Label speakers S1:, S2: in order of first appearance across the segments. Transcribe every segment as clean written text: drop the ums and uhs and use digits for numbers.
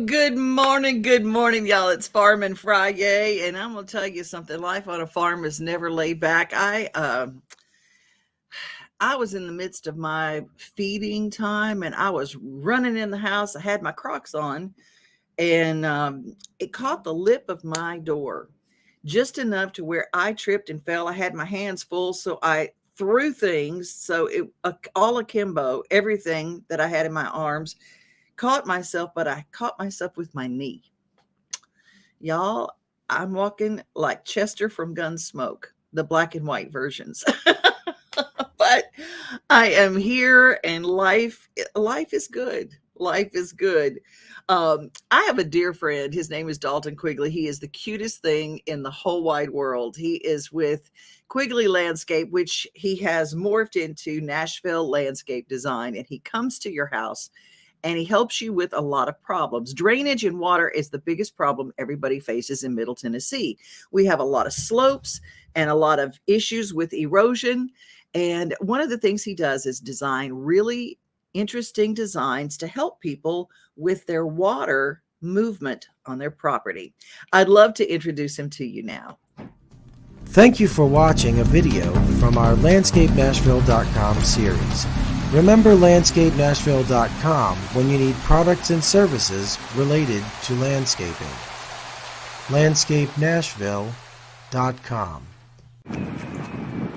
S1: Good morning, y'all. It's Farmin FriYAY, and I'm gonna tell you something. Life on a farm is never laid back. I was in the midst of my feeding time, and I was running in the house. I had my Crocs on, and it caught the lip of my door, just enough to where I tripped and fell. I had my hands full, so I threw things. So it all akimbo, everything that I had in my arms. Caught myself, but I caught myself with my knee. Y'all, I'm walking like Chester from Gunsmoke, the black and white versions. But I am here and life is good. Life is good. I have a dear friend. His name is Dalton Quigley. He is the cutest thing in the whole wide world. He is with Quigley Landscape, which he has morphed into Nashville Landscape Design, and he comes to your house and he helps you with a lot of problems. Drainage and water is the biggest problem everybody faces in Middle Tennessee. We have a lot of slopes and a lot of issues with erosion. And one of the things he does is design really interesting designs to help people with their water movement on their property. I'd love to introduce him to you now.
S2: Thank you for watching a video from our LandscapeNashville.com series. Remember LandscapeNashville.com when you need products and services related to landscaping. LandscapeNashville.com.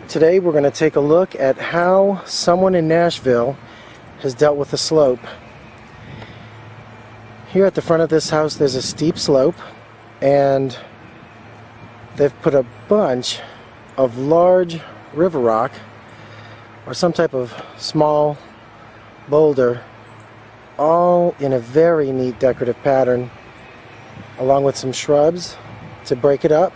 S2: Today we're going to take a look at how someone in Nashville has dealt with the slope. Here at the front of this house there's a steep slope, and they've put a bunch of large river rock or some type of small boulder, all in a very neat decorative pattern, along with some shrubs to break it up.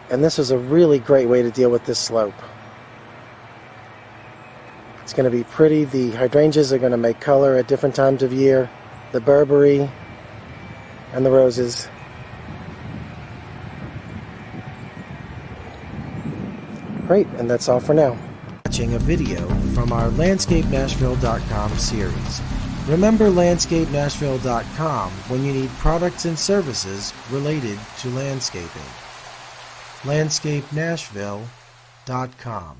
S2: And this is a really great way to deal with this slope. It's going to be pretty. The hydrangeas are going to make color at different times of year, the Burberry and the roses. Great, and that's all for now. Watching a video from our LandscapeNashville.com series. Remember LandscapeNashville.com when you need products and services related to landscaping. LandscapeNashville.com.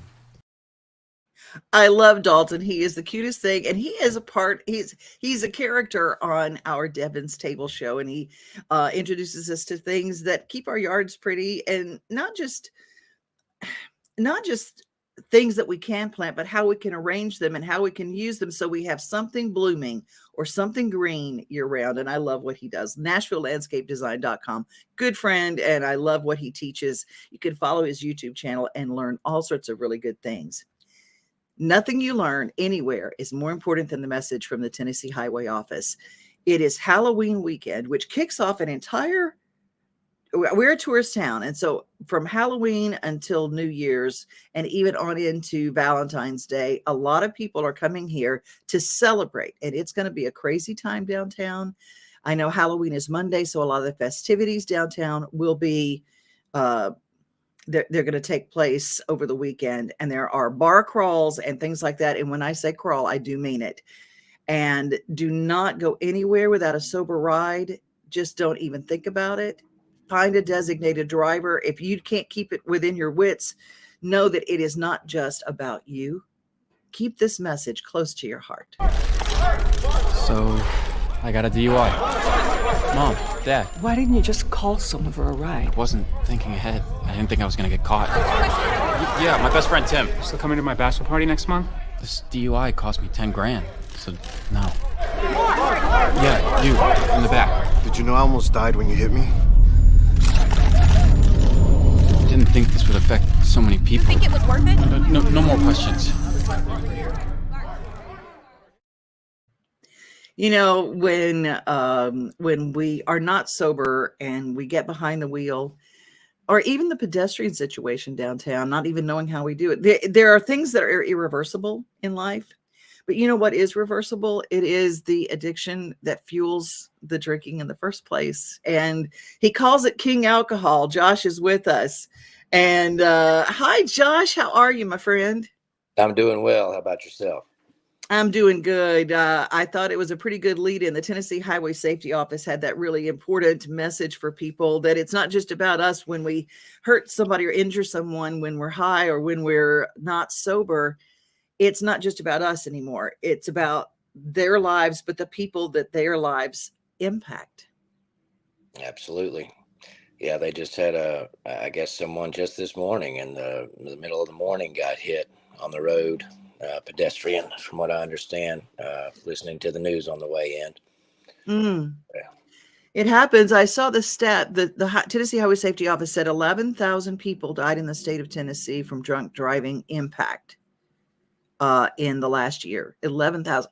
S1: I love Dalton. He is the cutest thing, and he is he's a character on our Devon's Table show, and he introduces us to things that keep our yards pretty, and not just things that we can plant, but how we can arrange them and how we can use them so we have something blooming or something green year round. And I love what he does. NashvilleLandscapeDesign.com. Good friend, and I love what he teaches. You can follow his YouTube channel and learn all sorts of really good things. Nothing you learn anywhere is more important than the message from the Tennessee Highway Office. It is Halloween weekend, which kicks off we're a tourist town. And so from Halloween until New Year's and even on into Valentine's Day, a lot of people are coming here to celebrate. And it's going to be a crazy time downtown. I know Halloween is Monday, so a lot of the festivities downtown will be, they're going to take place over the weekend. And there are bar crawls and things like that. And when I say crawl, I do mean it. And do not go anywhere without a sober ride. Just don't even think about it. Find a designated driver. If you can't keep it within your wits, know that it is not just about you. Keep this message close to your heart.
S3: So, I got a DUI. Mom, Dad.
S4: Why didn't you just call someone for a ride?
S3: I wasn't thinking ahead. I didn't think I was gonna get caught. Yeah, my best friend Tim.
S5: Still coming to my bachelor party next month?
S3: This DUI cost me 10 grand. So, no. Yeah, you, in the back.
S6: Did you know I almost died when you hit me?
S3: Didn't think this would affect so many people.
S7: You think it was worth it?
S3: No more questions.
S1: You know, when we are not sober and we get behind the wheel, or even the pedestrian situation downtown, not even knowing how we do it, there are things that are irreversible in life. But you know what is reversible? It is the addiction that fuels the drinking in the first place. And he calls it King Alcohol. Josh is with us. And hi, Josh. How are you, my friend?
S8: I'm doing well. How about yourself?
S1: I'm doing good. I thought it was a pretty good lead in. The Tennessee Highway Safety Office had that really important message for people that it's not just about us when we hurt somebody or injure someone when we're high or when we're not sober. It's not just about us anymore. It's about their lives, but the people that their lives impact.
S7: Absolutely. Yeah, they just had I guess someone just this morning in the middle of the morning got hit on the road, pedestrian, from what I understand, listening to the news on the way in.
S1: Mm.
S7: Yeah.
S1: It happens. I saw the stat that the Tennessee Highway Safety Office said 11,000 people died in the state of Tennessee from drunk driving impact in the last year. 11,000.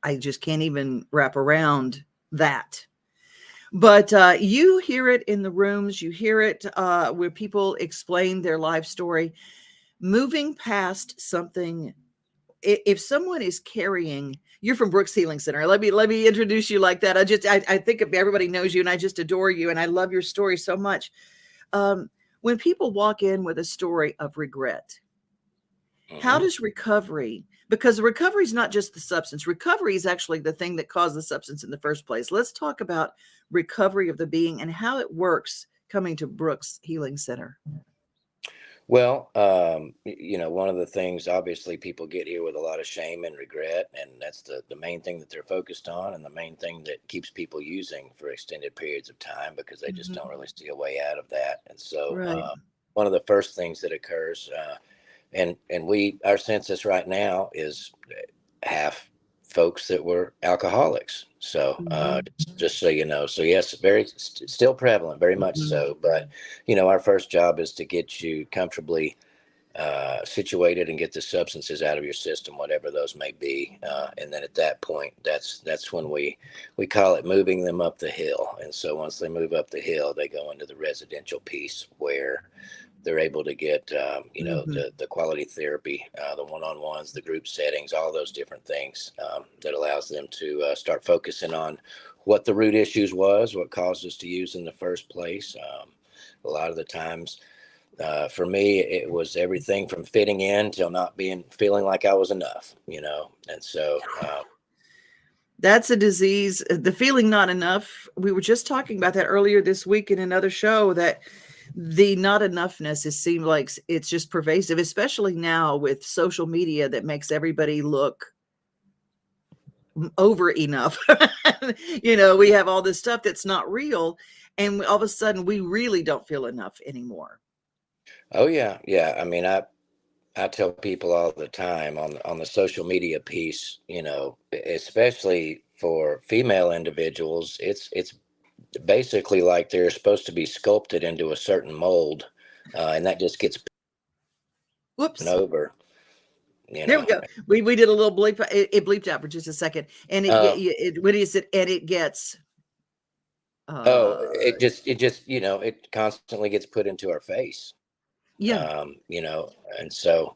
S1: I just can't even wrap around that. But you hear it in the rooms. You hear it where people explain their life story. Moving past something, if someone is carrying, you're from Brooks Healing Center. Let me introduce you like that. I think everybody knows you, and I just adore you, and I love your story so much. When people walk in with a story of regret, how does recovery? Because recovery is not just the substance. Recovery is actually the thing that caused the substance in the first place. Let's talk about recovery of the being and how it works coming to Brooks Healing Center.
S7: Well, one of the things, obviously, people get here with a lot of shame and regret, and that's the main thing that they're focused on, and the main thing that keeps people using for extended periods of time because they just don't really see a way out of that. And so,
S1: Right.
S7: one of the first things that occurs, and our census right now is half folks that were alcoholics. So just so you know, so yes, still prevalent, very much so. But our first job is to get you comfortably situated and get the substances out of your system, whatever those may be. And then at that point, that's when we call it moving them up the hill. And so once they move up the hill, they go into the residential piece where they're able to get, the quality therapy, the one-on-ones, the group settings, all those different things that allows them to start focusing on what the root issues was, what caused us to use in the first place. A lot of the times, for me, it was everything from fitting in till not feeling like I was enough, and so.
S1: That's a disease, the feeling not enough. We were just talking about that earlier this week in another show, that the not enoughness seems like it's just pervasive, especially now with social media that makes everybody look over enough. We have all this stuff that's not real, and all of a sudden we really don't feel enough anymore.
S7: Oh yeah. Yeah. I mean, I tell people all the time on the social media piece, especially for female individuals, it's basically like they're supposed to be sculpted into a certain mold, and that just gets
S1: Whoops.
S7: over.
S1: There we go. We did a little bleep. It bleeped out for just a second, and what is it? And it gets.
S7: It just it constantly gets put into our face.
S1: Yeah.
S7: And so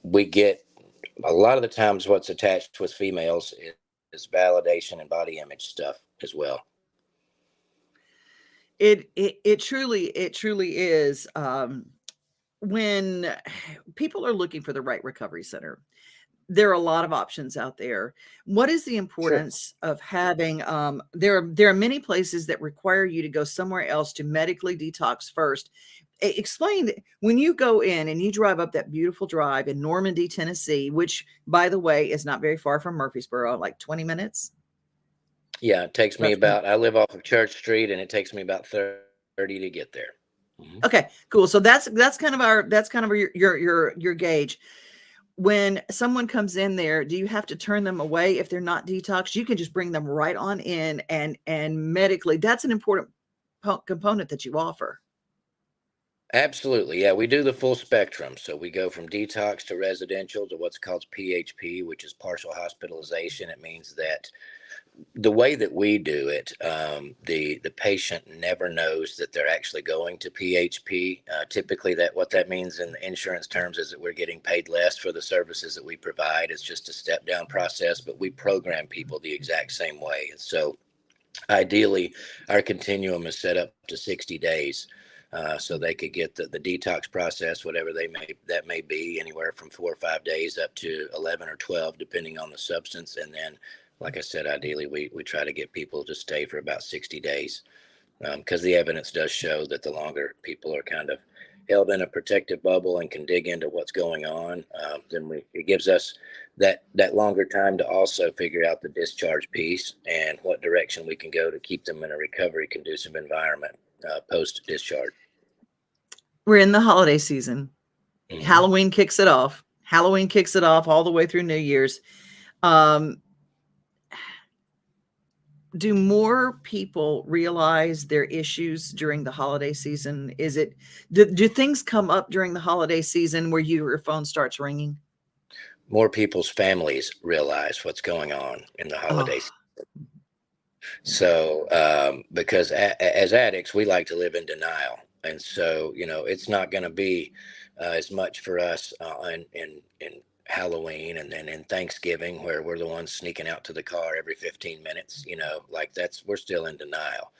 S7: we get a lot of the times what's attached with females is validation and body image stuff as well.
S1: It truly is. When people are looking for the right recovery center, there are a lot of options out there. What is the importance of having, there are many places that require you to go somewhere else to medically detox first. Explain, when you go in and you drive up that beautiful drive in Normandy, Tennessee, which by the way, is not very far from Murfreesboro, like 20 minutes.
S7: Yeah. It takes me I live off of Church Street, and it takes me about 30 to get there. Mm-hmm.
S1: Okay, cool. So that's kind of your gauge. When someone comes in there, do you have to turn them away if they're not detoxed? You can just bring them right on in and medically, that's an important component that you offer.
S7: Absolutely. Yeah, we do the full spectrum. So we go from detox to residential to what's called PHP, which is partial hospitalization. It means that the way that we do it, the patient never knows that they're actually going to PHP. Typically, what that means in insurance terms is that we're getting paid less for the services that we provide. It's just a step down process, but we program people the exact same way. And so ideally, our continuum is set up to 60 days. so they could get the detox process, whatever that may be, anywhere from 4 or 5 days up to 11 or 12, depending on the substance. And then, like I said, ideally we try to get people to stay for about 60 days, because the evidence does show that the longer people are kind of held in a protective bubble and can dig into what's going on, then it gives us that longer time to also figure out the discharge piece and what direction we can go to keep them in a recovery conducive environment post discharge.
S1: We're in the holiday season.
S7: Mm-hmm.
S1: Halloween kicks it off. Halloween kicks it off all the way through New Year's. Do more people realize their issues during the holiday season? Do things come up during the holiday season where your phone starts ringing?
S7: More people's families realize what's going on in the holidays. So, because as addicts, we like to live in denial. And so, it's not going to be as much for us in Halloween and then in Thanksgiving, where we're the ones sneaking out to the car every 15 minutes, we're still in denial.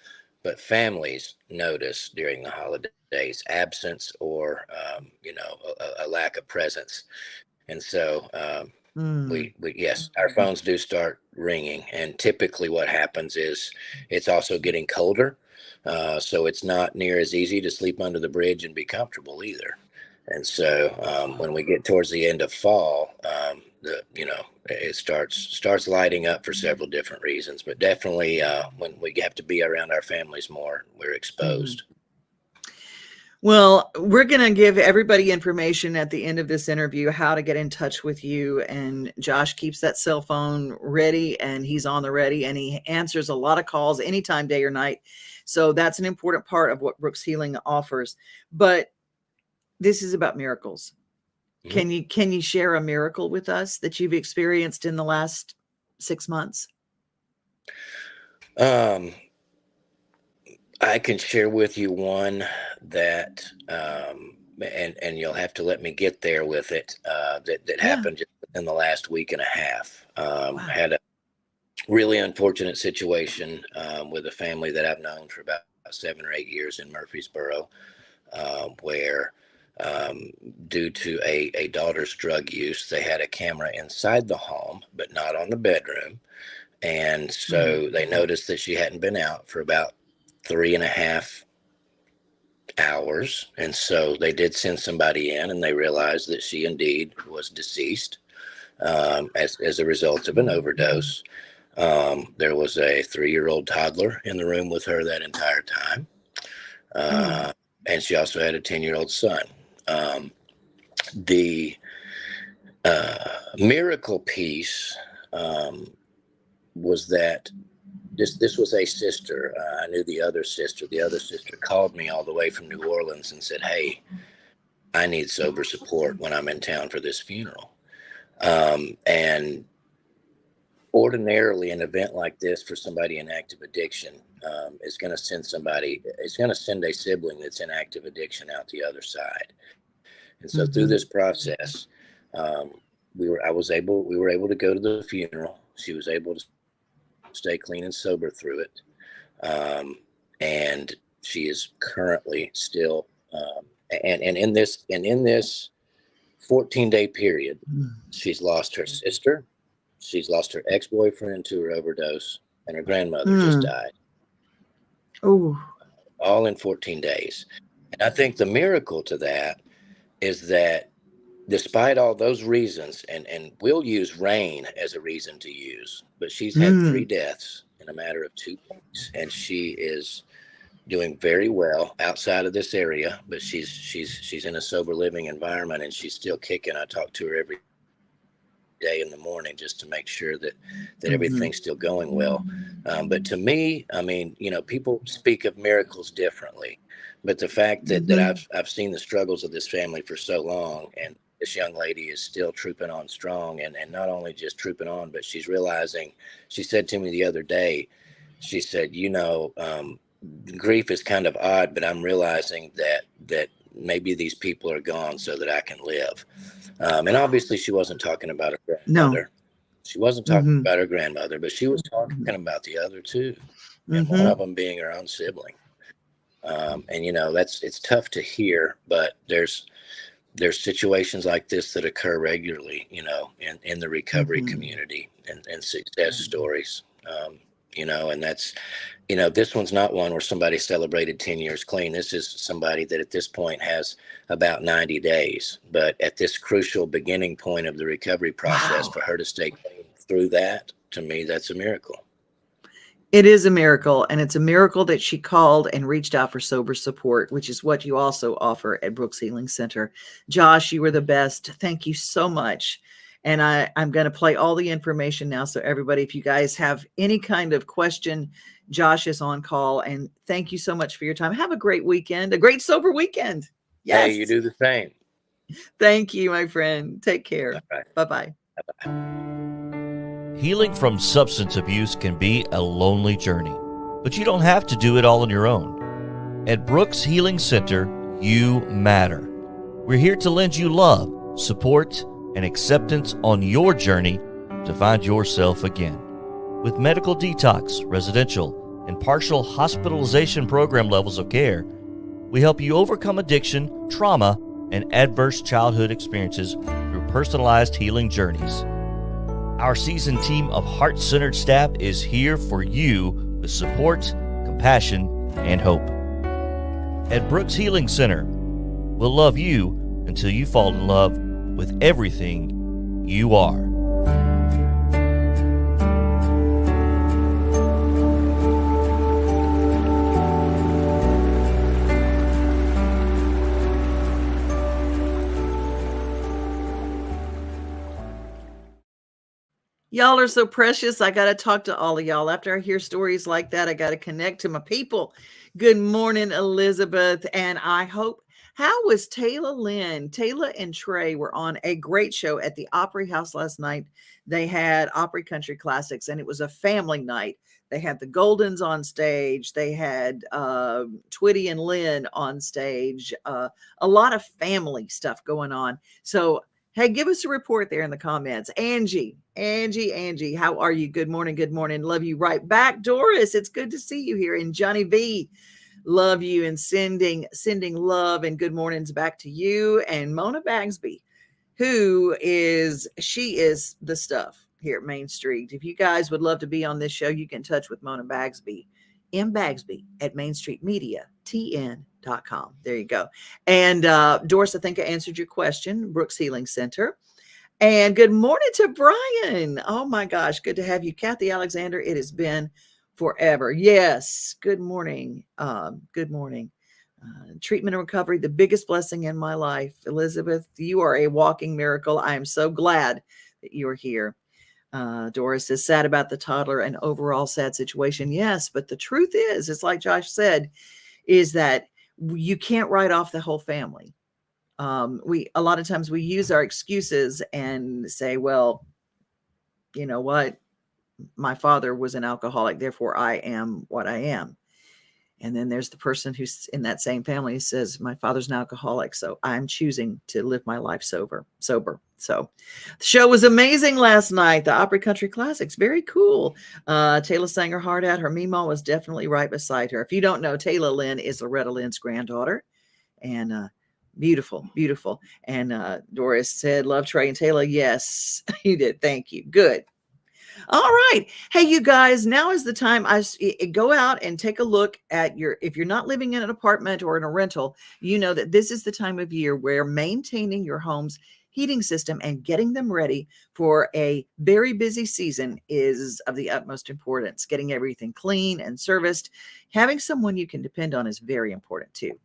S7: But families notice during the holidays absence or, a lack of presence. And so, yes, our phones do start ringing, and typically what happens is it's also getting colder. So it's not near as easy to sleep under the bridge and be comfortable either. And so when we get towards the end of fall, it starts lighting up for several different reasons, but definitely when we have to be around our families more, we're exposed.
S1: Well, we're going to give everybody information at the end of this interview, how to get in touch with you. And Josh keeps that cell phone ready, and he's on the ready, and he answers a lot of calls anytime, day or night. So that's an important part of what Brooks Healing offers. But this is about miracles. Mm-hmm. Can you share a miracle with us that you've experienced in the last 6 months?
S7: I can share with you one that, and you'll have to let me get there with it, that happened just in the last week and a half. Had a really unfortunate situation with a family that I've known for about 7 or 8 years in Murfreesboro, where due to a daughter's drug use, they had a camera inside the home, but not on the bedroom. And so they noticed that she hadn't been out for about 3.5 hours. And so they did send somebody in, and they realized that she indeed was deceased as a result of an overdose. There was a 3-year-old toddler in the room with her that entire time. And she also had a 10-year-old son. The miracle piece was that this was a sister. I knew the other sister. The other sister called me all the way from New Orleans and said, "Hey, I need sober support when I'm in town for this funeral." And ordinarily, an event like this for somebody in active addiction is going to send somebody. It's going to send a sibling that's in active addiction out the other side. And so through this process, we were able to go to the funeral. She was able to stay clean and sober through it. And she is currently still, and in this 14-day period, she's lost her sister, she's lost her ex-boyfriend to her overdose, and her grandmother just died.
S1: Oh,
S7: all in 14 days. And I think the miracle to that is that despite all those reasons, and we'll use rain as a reason to use, but she's had 3 deaths in a matter of 2 weeks, and she is doing very well outside of this area, but she's in a sober living environment, and she's still kicking. I talk to her every day in the morning just to make sure that everything's still going well. But to me, I mean, people speak of miracles differently, but the fact that I've seen the struggles of this family for so long, and this young lady is still trooping on strong, and not only just trooping on, but she's realizing. She said to me the other day, she said, grief is kind of odd, but I'm realizing that maybe these people are gone so that I can live. And obviously she wasn't talking about her grandmother. No. She wasn't talking about her grandmother, but she was talking about the other two, and one of them being her own sibling. And it's tough to hear, but there's situations like this that occur regularly, in the recovery community, and success stories, and that's, this one's not one where somebody celebrated 10 years clean. This is somebody that at this point has about 90 days, but at this crucial beginning point of the recovery process,
S1: Wow.
S7: for her to stay clean through that, to me, that's a miracle.
S1: It is a miracle, and it's a miracle that she called and reached out for sober support, which is what you also offer at Brooks Healing Center. Josh, you were the best. Thank you so much. And I'm going to play all the information now. So everybody, if you guys have any kind of question, Josh is on call. And thank you so much for your time. Have a great weekend, a great sober weekend. Yes.
S7: Hey, you do the same.
S1: Thank you, my friend. Take care.
S7: All right.
S1: Bye-bye.
S8: Healing from substance abuse can be a lonely journey, but you don't have to do it all on your own. At Brooks Healing Center, you matter. We're here to lend you love, support, and acceptance on your journey to find yourself again. With medical detox, residential, and partial hospitalization program levels of care, we help you overcome addiction, trauma, and adverse childhood experiences through personalized healing journeys. Our seasoned team of heart-centered staff is here for you with support, compassion, and hope. At Brooks Healing Center, we'll love you until you fall in love with everything you are.
S1: Y'all are so precious. I got to talk to all of y'all. After I hear stories like that, I got to connect to my people. Good morning, Elizabeth. And I hope, how was Taylor Lynn? Taylor and Trey were on a great show at the Opry House last night. They had Opry Country Classics, and it was a family night. They had the Goldens on stage. They had Twitty and Lynn on stage. A lot of family stuff going on. So, hey, give us a report there in the comments. Angie, how are you? Good morning. Good morning. Love you right back. Doris, it's good to see you here. And Johnny V, love you, and sending love and good mornings back to you. And Mona Bagsby, she is the stuff here at Main Street. If you guys would love to be on this show, you can touch with Mona Bagsby, Bagsby at mainstreetmediatn.com. There you go. And Doris, I think I answered your question. Brooks Healing Center. And good morning to Brian. Oh my gosh, good to have you. Kathy Alexander, it has been forever. Yes, good morning. Good morning. Treatment and recovery, the biggest blessing in my life. Elizabeth, you are a walking miracle. I am so glad that you are here. Doris is sad about the toddler and overall sad situation. Yes, but the truth is, it's like Josh said, is that you can't write off the whole family. A lot of times we use our excuses and say, well, you know what? My father was an alcoholic, therefore I am what I am. And then there's the person who's in that same family who says, my father's an alcoholic, so I'm choosing to live my life sober. So the show was amazing last night. The Opry Country Classics, very cool. Taylor sang her heart out. Her Meemaw was definitely right beside her. If you don't know, Taylor Lynn is Loretta Lynn's granddaughter. And beautiful. And Doris said, love Trey and Taylor. Yes, you did. Thank you. Good. All right. Hey, you guys, now is the time. Go out and take a look at if you're not living in an apartment or in a rental, you know that this is the time of year where maintaining your home's heating system and getting them ready for a very busy season is of the utmost importance. Getting everything clean and serviced, having someone you can depend on is very important too.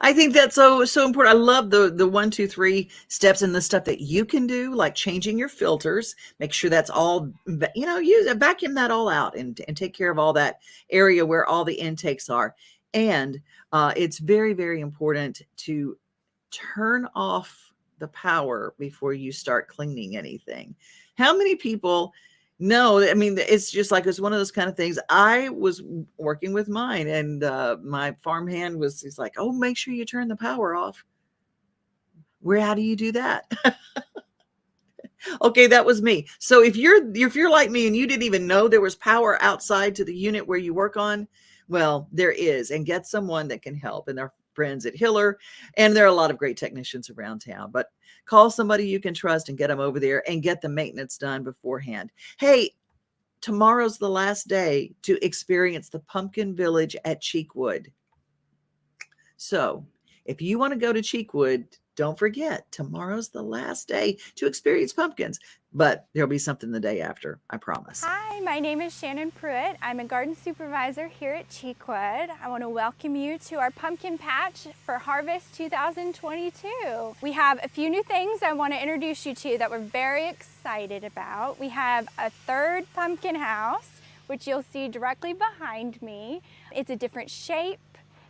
S1: I think that's so important. I love the 1, 2, 3 steps and the stuff that you can do, like changing your filters. Make sure that's all, use vacuum that all out and take care of all that area where all the intakes are. And it's very, very important to turn off the power before you start cleaning anything. How many people know? I mean, it's just like, it's one of those kind of things. I was working with mine, and my farmhand he's like, oh, make sure you turn the power off. How do you do that? Okay, that was me. So if you're like me and you didn't even know there was power outside to the unit where you work on, well, there is, and get someone that can help. And our friends at Hiller, and there are a lot of great technicians around town, but call somebody you can trust and get them over there and get the maintenance done beforehand. Hey, tomorrow's the last day to experience the Pumpkin Village at Cheekwood. So if you want to go to Cheekwood, don't forget, tomorrow's the last day to experience pumpkins, but there'll be something the day after, I promise.
S9: Hi, my name is Shannon Pruitt. I'm a garden supervisor here at Cheekwood. I want to welcome you to our pumpkin patch for Harvest 2022. We have a few new things I want to introduce you to that we're very excited about. We have a third pumpkin house, which you'll see directly behind me. It's a different shape.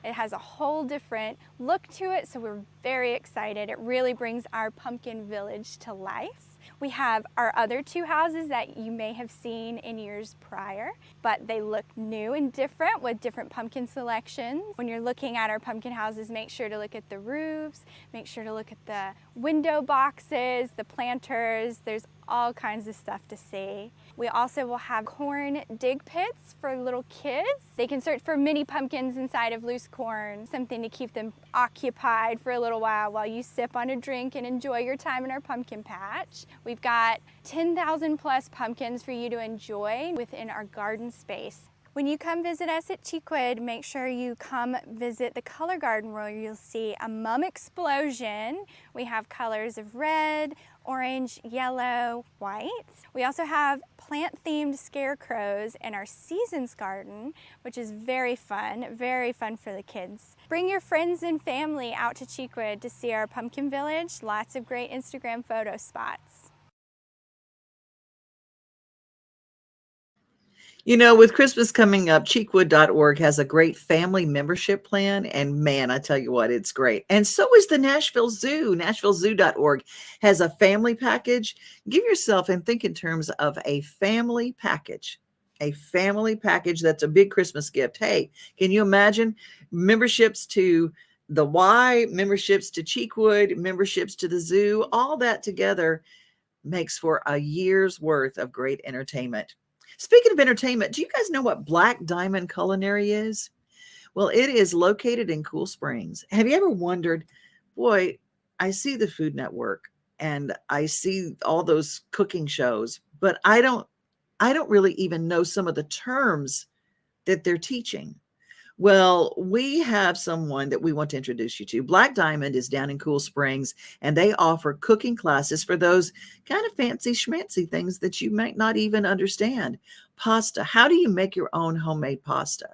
S9: It has a whole different look to it, so we're very excited. It really brings our pumpkin village to life. We have our other 2 houses that you may have seen in years prior, but they look new and different with different pumpkin selections. When you're looking at our pumpkin houses, make sure to look at the roofs, make sure to look at the window boxes, the planters. There's all kinds of stuff to see. We also will have corn dig pits for little kids. They can search for mini pumpkins inside of loose corn, something to keep them occupied for a little while you sip on a drink and enjoy your time in our pumpkin patch. We've got 10,000 plus pumpkins for you to enjoy within our garden space. When you come visit us at Cheekwood, make sure you come visit the color garden where you'll see a mum explosion. We have colors of red, orange, yellow, white. We also have plant-themed scarecrows in our seasons garden, which is very fun for the kids. Bring your friends and family out to Cheekwood to see our pumpkin village. Lots of great Instagram photo spots.
S1: With Christmas coming up, cheekwood.org has a great family membership plan. And man, I tell you what, it's great. And so is the Nashville Zoo. NashvilleZoo.org has a family package. Give yourself and think in terms of a family package. A family package that's a big Christmas gift. Hey, can you imagine memberships to the Y, memberships to Cheekwood, memberships to the zoo? All that together makes for a year's worth of great entertainment. Speaking of entertainment, do you guys know what Black Diamond Culinary is? Well, it is located in Cool Springs. Have you ever wondered, boy, I see the Food Network and I see all those cooking shows, but I don't really even know some of the terms that they're teaching. Well, we have someone that we want to introduce you to. Black Diamond is down in Cool Springs, and they offer cooking classes for those kind of fancy schmancy things that you might not even understand. Pasta. How do you make your own homemade pasta?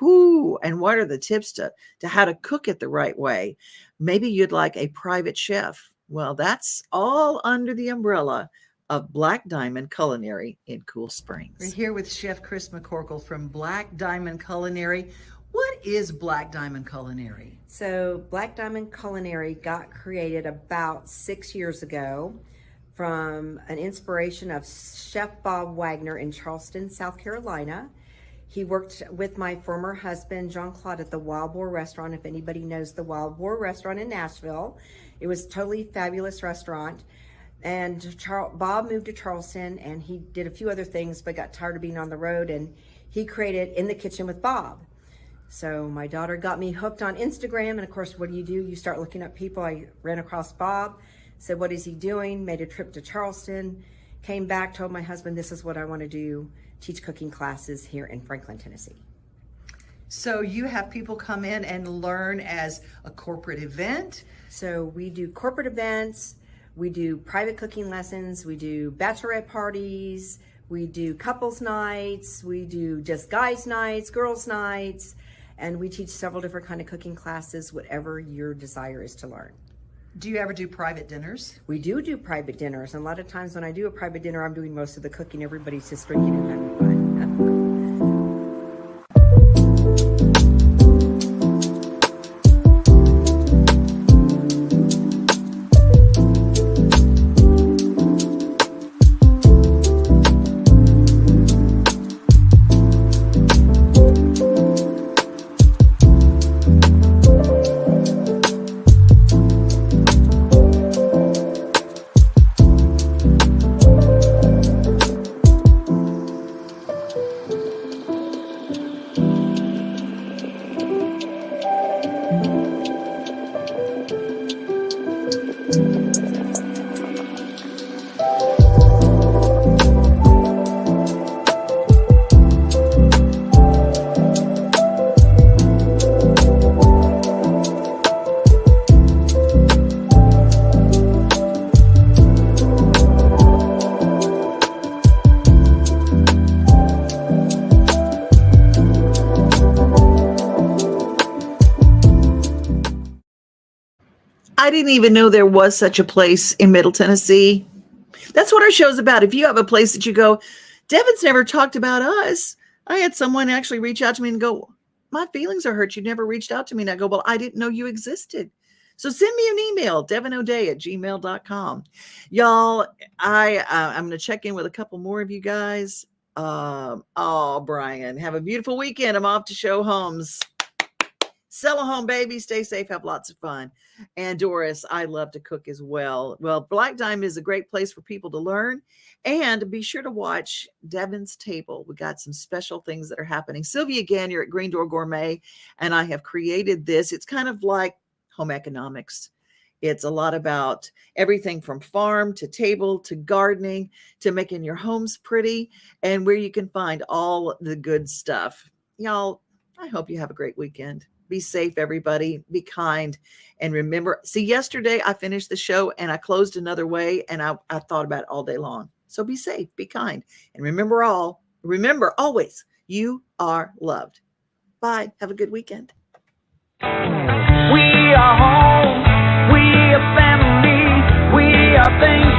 S1: Whoo, and what are the tips to how to cook it the right way? Maybe you'd like a private chef. Well, that's all under the umbrella of Black Diamond Culinary in Cool Springs. We're here with Chef Chris McCorkle from Black Diamond Culinary. What is Black Diamond Culinary?
S10: So Black Diamond Culinary got created about 6 years ago from an inspiration of Chef Bob Wagner in Charleston, South Carolina. He worked with my former husband, Jean-Claude, at the Wild Boar Restaurant. If anybody knows the Wild Boar Restaurant in Nashville, it was a totally fabulous restaurant. And Bob moved to Charleston, and he did a few other things, but got tired of being on the road, and he created In the Kitchen with Bob. So my daughter got me hooked on Instagram, and of course, what do? You start looking up people. I ran across Bob, said, what is he doing? Made a trip to Charleston, came back, told my husband, this is what I want to do, teach cooking classes here in Franklin, Tennessee.
S1: So you have people come in and learn as a corporate event?
S10: So we do corporate events. We do private cooking lessons, we do bachelorette parties, we do couples nights, we do just guys nights, girls nights, And we teach several different kind of cooking classes, whatever your desire is to learn.
S1: Do you ever do private dinners?
S10: We do private dinners. And a lot of times when I do a private dinner, I'm doing most of the cooking. Everybody's just drinking and having fun.
S1: I didn't even know there was such a place in Middle Tennessee. That's what our show's about. If you have a place that you go, Devin's never talked about us. I had someone actually reach out to me and go, my feelings are hurt. You never reached out to me. And I go, well, I didn't know you existed. So send me an email, devinoday@gmail.com. Y'all, I'm going to check in with a couple more of you guys. Brian, have a beautiful weekend. I'm off to show homes. Sell a home, baby. Stay safe. Have lots of fun. And Doris, I love to cook as well. Well, Black Diamond is a great place for people to learn. And be sure to watch Devin's Table. We got some special things that are happening. Sylvia Gagnier at Green Door Gourmet, and I have created this. It's kind of like home economics. It's a lot about everything from farm to table to gardening to making your homes pretty and where you can find all the good stuff. Y'all, I hope you have a great weekend. Be safe, everybody. Be kind. And remember, see, yesterday I finished the show and I closed another way and I thought about it all day long. So be safe, be kind. And remember always, you are loved. Bye. Have a good weekend.
S11: We are home. We are family. We are things.